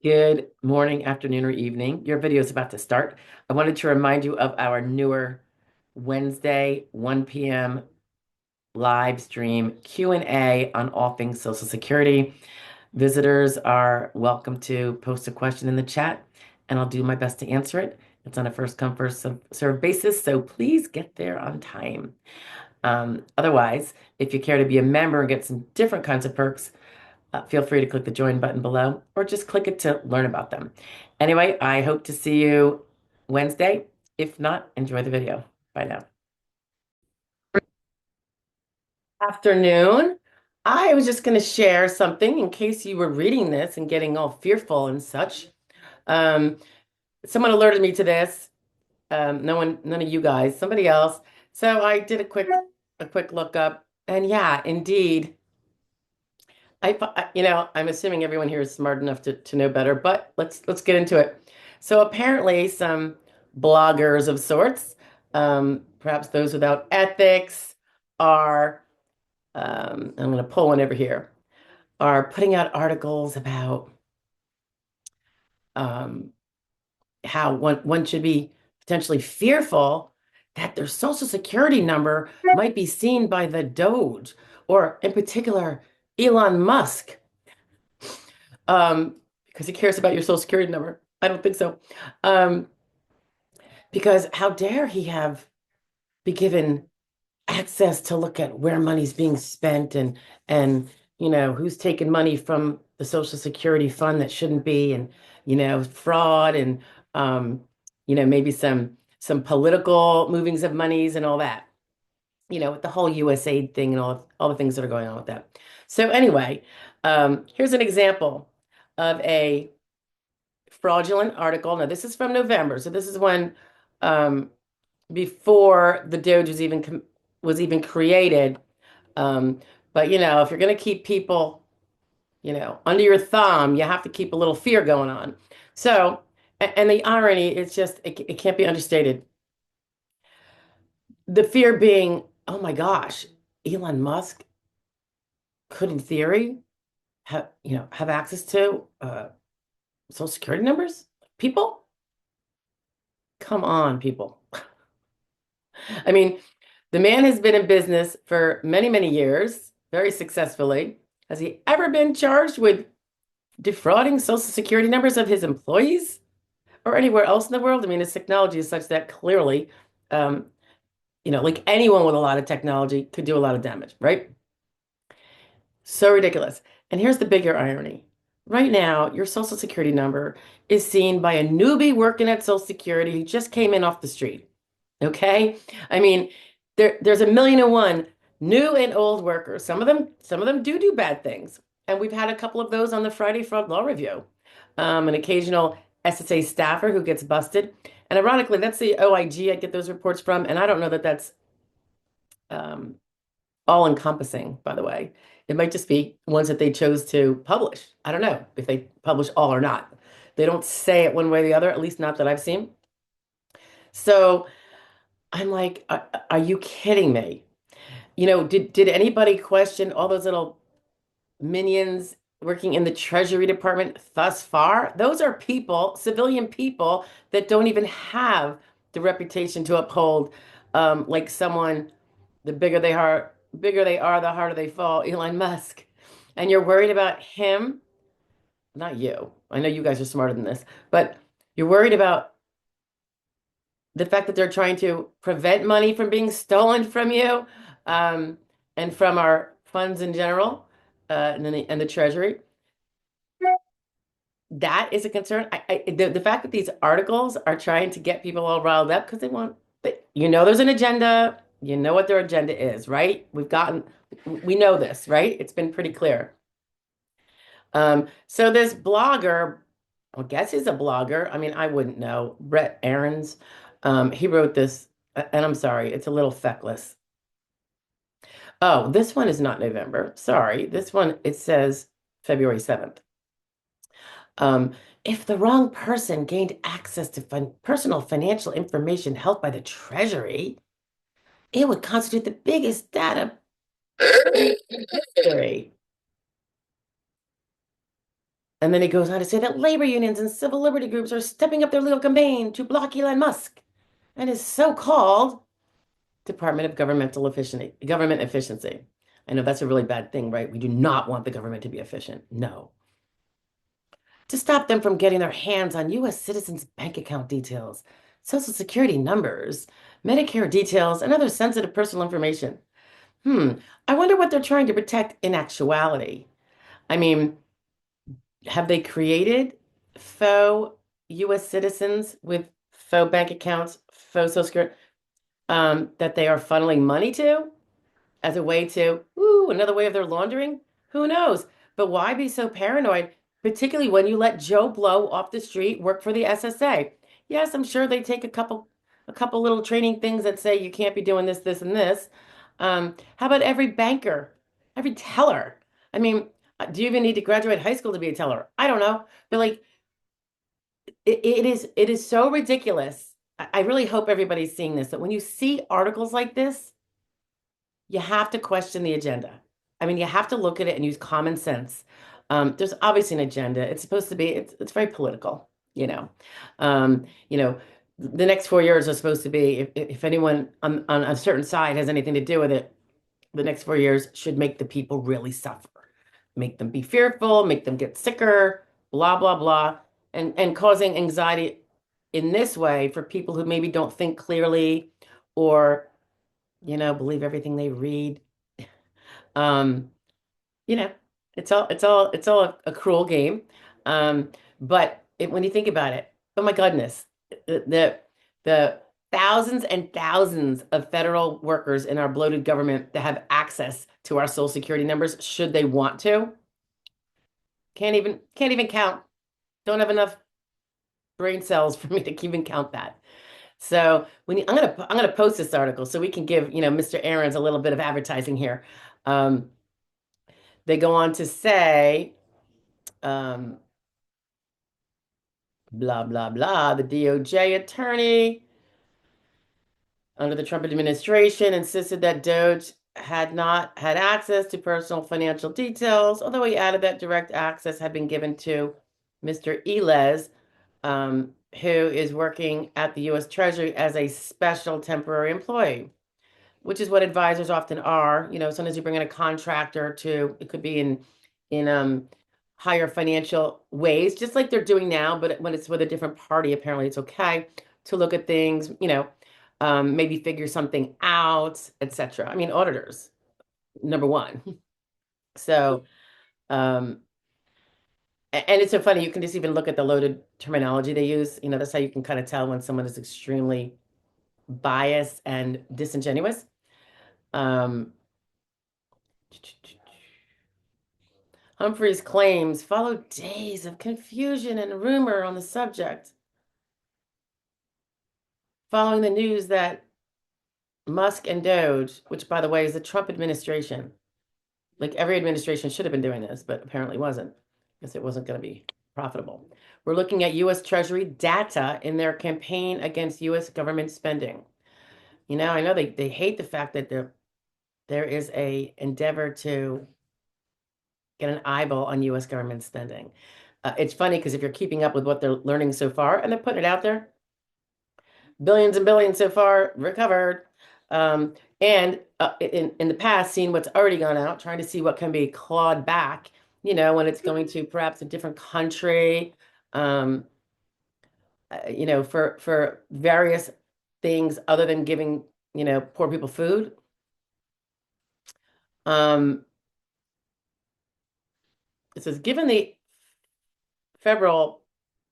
Good morning, afternoon, or evening. Your video is about to start. I wanted to remind you of our newer Wednesday, 1 p.m. live stream Q&A on all things Social Security. Visitors are welcome to post a question in the chat, and I'll do my best to answer it. It's on a first come, first serve basis, so please get there on time. Otherwise, if you care to be a member and get some different kinds of perks, feel free to click the join button below or just click it to learn about them. Anyway, I hope to see you Wednesday. If not, enjoy the video. Bye now. Afternoon. I was just going to share something in case you were reading this and getting all fearful and such. Um, Someone alerted me to this. None of you guys, somebody else. So I did a quick look up, and yeah, indeed. I'm assuming everyone here is smart enough to know better, but let's get into it. So apparently, some bloggers of sorts, perhaps those without ethics, are I'm going to pull one over here, are putting out articles about um, how one should be potentially fearful that their social security number might be seen by the Doge, or in particular, Elon Musk. Because he cares about your social security number. I don't think so. Um, because how dare he be given access to look at where money's being spent and who's taking money from the Social Security fund that shouldn't be, and fraud, and maybe some political movings of monies and all that. With the whole USAID thing and all the things that are going on with that. So anyway, here's an example of a fraudulent article. Now, this is from November, so this is when before the Doge was even created. Um, but if you're going to keep people, under your thumb, you have to keep a little fear going on. So, and the irony, it's just it can't be understated. The fear being, oh my gosh, Elon Musk could, in theory, have access to social security numbers. People, come on, people. I mean, the man has been in business for many, many years, very successfully. Has he ever been charged with defrauding social security numbers of his employees or anywhere else in the world? I mean, his technology is such that clearly, um, like anyone with a lot of technology could do a lot of damage, right? So ridiculous. And here's the bigger irony. Right now, your social security number is seen by a newbie working at Social Security who just came in off the street. Okay? I mean, there's a million and one new and old workers. Some of them do bad things. And we've had a couple of those on the Friday Fraud Law Review. An occasional SSA staffer who gets busted. And ironically, that's the OIG I get those reports from. And I don't know that that's um, all encompassing, by the way. It might just be ones that they chose to publish. I don't know if they publish all or not. They don't say it one way or the other, at least not that I've seen. So I'm like, are you kidding me? Did anybody question all those little minions working in the Treasury Department thus far? Those are people, civilian people, that don't even have the reputation to uphold, like someone, the bigger they are, the harder they fall, Elon Musk. And you're worried about him, not you. I know you guys are smarter than this, but you're worried about the fact that they're trying to prevent money from being stolen from you, um, and from our funds in general, and the Treasury. That is a concern. The fact that these articles are trying to get people all riled up because there's an agenda. You know what their agenda is, right? We know this, right? It's been pretty clear. So this blogger, I guess he's a blogger. I mean, I wouldn't know. Brett Aarons, he wrote this, and I'm sorry, it's a little feckless. Oh, this one is not November. Sorry. This one, it says February 7th. Um, if the wrong person gained access to personal financial information held by the Treasury, it would constitute the biggest data in history. And then he goes on to say that labor unions and civil liberty groups are stepping up their legal campaign to block Elon Musk and his so-called Department of Government Efficiency. I know that's a really bad thing, right? We do not want the government to be efficient. No. To stop them from getting their hands on U.S. citizens' bank account details, Social Security numbers, Medicare details, and other sensitive personal information. Hmm, I wonder what they're trying to protect in actuality. I mean, have they created faux U.S. citizens with faux bank accounts, faux Social Security, that they are funneling money to as a way to, ooh, another way of their laundering? Who knows? But why be so paranoid, particularly when you let Joe Blow off the street work for the SSA? Yes, I'm sure they take a couple little training things that say you can't be doing this, this, and this. How about every banker, every teller? I mean, do you even need to graduate high school to be a teller? I don't know, but like it is so ridiculous. I really hope everybody's seeing this, that when you see articles like this, you have to question the agenda. I mean, you have to look at it and use common sense. There's obviously an agenda. It's supposed to be, it's very political, you know. You know, the next 4 years are supposed to be, if anyone on a certain side has anything to do with it, the next 4 years should make the people really suffer, make them be fearful, make them get sicker, blah, blah, blah, and causing anxiety in this way for people who maybe don't think clearly or, believe everything they read. Um, you know, it's all a cruel game. Um, but when you think about it, oh my goodness, the thousands and thousands of federal workers in our bloated government that have access to our social security numbers, should they want to, can't even count. Don't have enough brain cells for me to even count that. So I'm gonna post this article so we can give, Mr. Aaron's a little bit of advertising here. Um, they go on to say, um, blah, blah, blah. The DOJ attorney under the Trump administration insisted that Doge had not had access to personal financial details, although he added that direct access had been given to Mr. Elez, who is working at the U.S. Treasury as a special temporary employee, which is what advisors often are. Sometimes you bring in a contractor to, it could be in higher financial ways, just like they're doing now, but when it's with a different party, apparently it's okay to look at things, maybe figure something out, etc. I mean, auditors, number one. So, um, and it's so funny, you can just even look at the loaded terminology they use. That's how you can kind of tell when someone is extremely biased and disingenuous. Um, Humphrey's claims followed days of confusion and rumor on the subject, following the news that Musk and Doge, which by the way is the Trump administration, like every administration should have been doing this, but apparently wasn't, because it wasn't going to be profitable. We're looking at U.S. Treasury data in their campaign against U.S. government spending. I know they hate the fact that there is a endeavor to get an eyeball on U.S. government spending. It's funny because if you're keeping up with what they're learning so far, and they're putting it out there, billions and billions so far recovered. And in the past, seeing what's already gone out, trying to see what can be clawed back, when it's going to perhaps a different country, um, for various things other than giving, poor people food. Um, it says, given the federal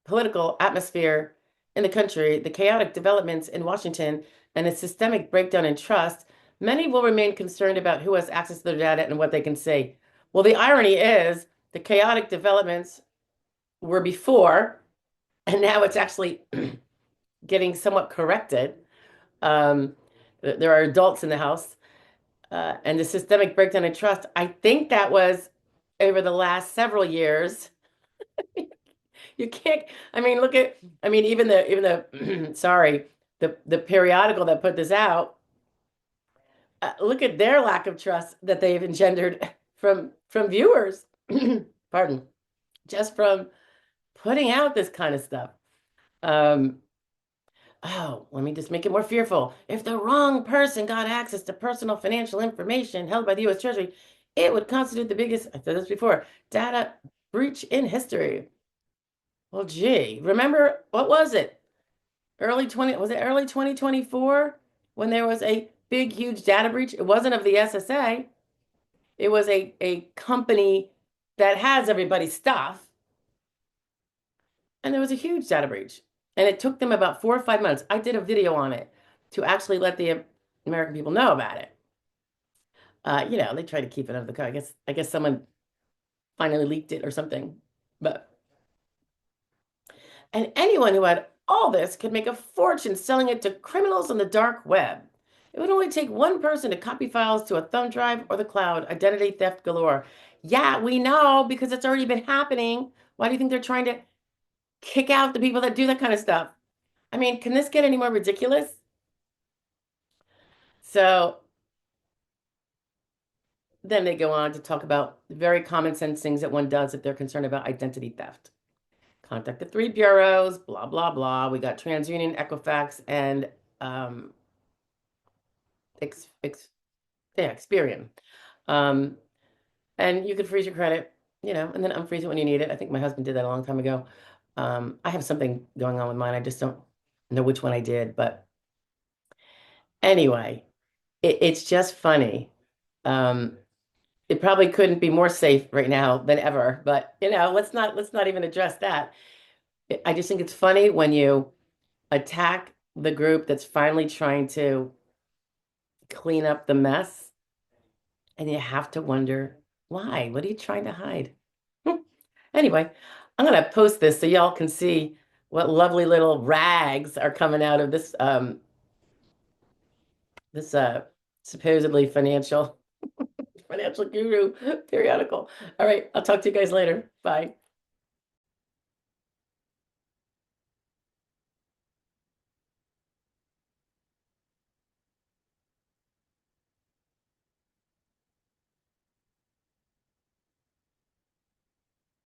political atmosphere in the country, the chaotic developments in Washington, and a systemic breakdown in trust, many will remain concerned about who has access to their data and what they can see. Well, the irony is the chaotic developments were before, and now it's actually getting somewhat corrected. Um, there are adults in the house, and the systemic breakdown in trust. I think that was over the last several years. You can't, I mean, even the sorry, the periodical that put this out, look at their lack of trust that they've engendered from viewers. Pardon. just from putting out this kind of stuff. Um, oh, let me just make it more fearful. If the wrong person got access to personal financial information held by the US Treasury, it would constitute the biggest, I said this before, data breach in history. Well, gee, remember, what was it? Was it early 2024 when there was a big, huge data breach? It wasn't of the SSA. It was a company that has everybody's stuff. And there was a huge data breach. And it took them about 4 or 5 months. I did a video on it to actually let the American people know about it. They try to keep it under the cover. I guess someone finally leaked it or something. But and anyone who had all this could make a fortune selling it to criminals on the dark web. It would only take one person to copy files to a thumb drive or the cloud. Identity theft galore. Yeah, we know because it's already been happening. Why do you think they're trying to kick out the people that do that kind of stuff? I mean, can this get any more ridiculous? So then they go on to talk about very common sense things that one does if they're concerned about identity theft. Contact the three bureaus, blah, blah, blah. We got TransUnion, Equifax, and um, Experian. Um, and you could freeze your credit, and then unfreeze it when you need it. I think my husband did that a long time ago. I have something going on with mine. I just don't know which one I did. But anyway, it's just funny. Um, it probably couldn't be more safe right now than ever. But let's not even address that. I just think it's funny when you attack the group that's finally trying to clean up the mess, and you have to wonder why. What are you trying to hide? Anyway, I'm gonna post this so y'all can see what lovely little rags are coming out of this supposedly financial guru periodical. All right, I'll talk to you guys later. Bye.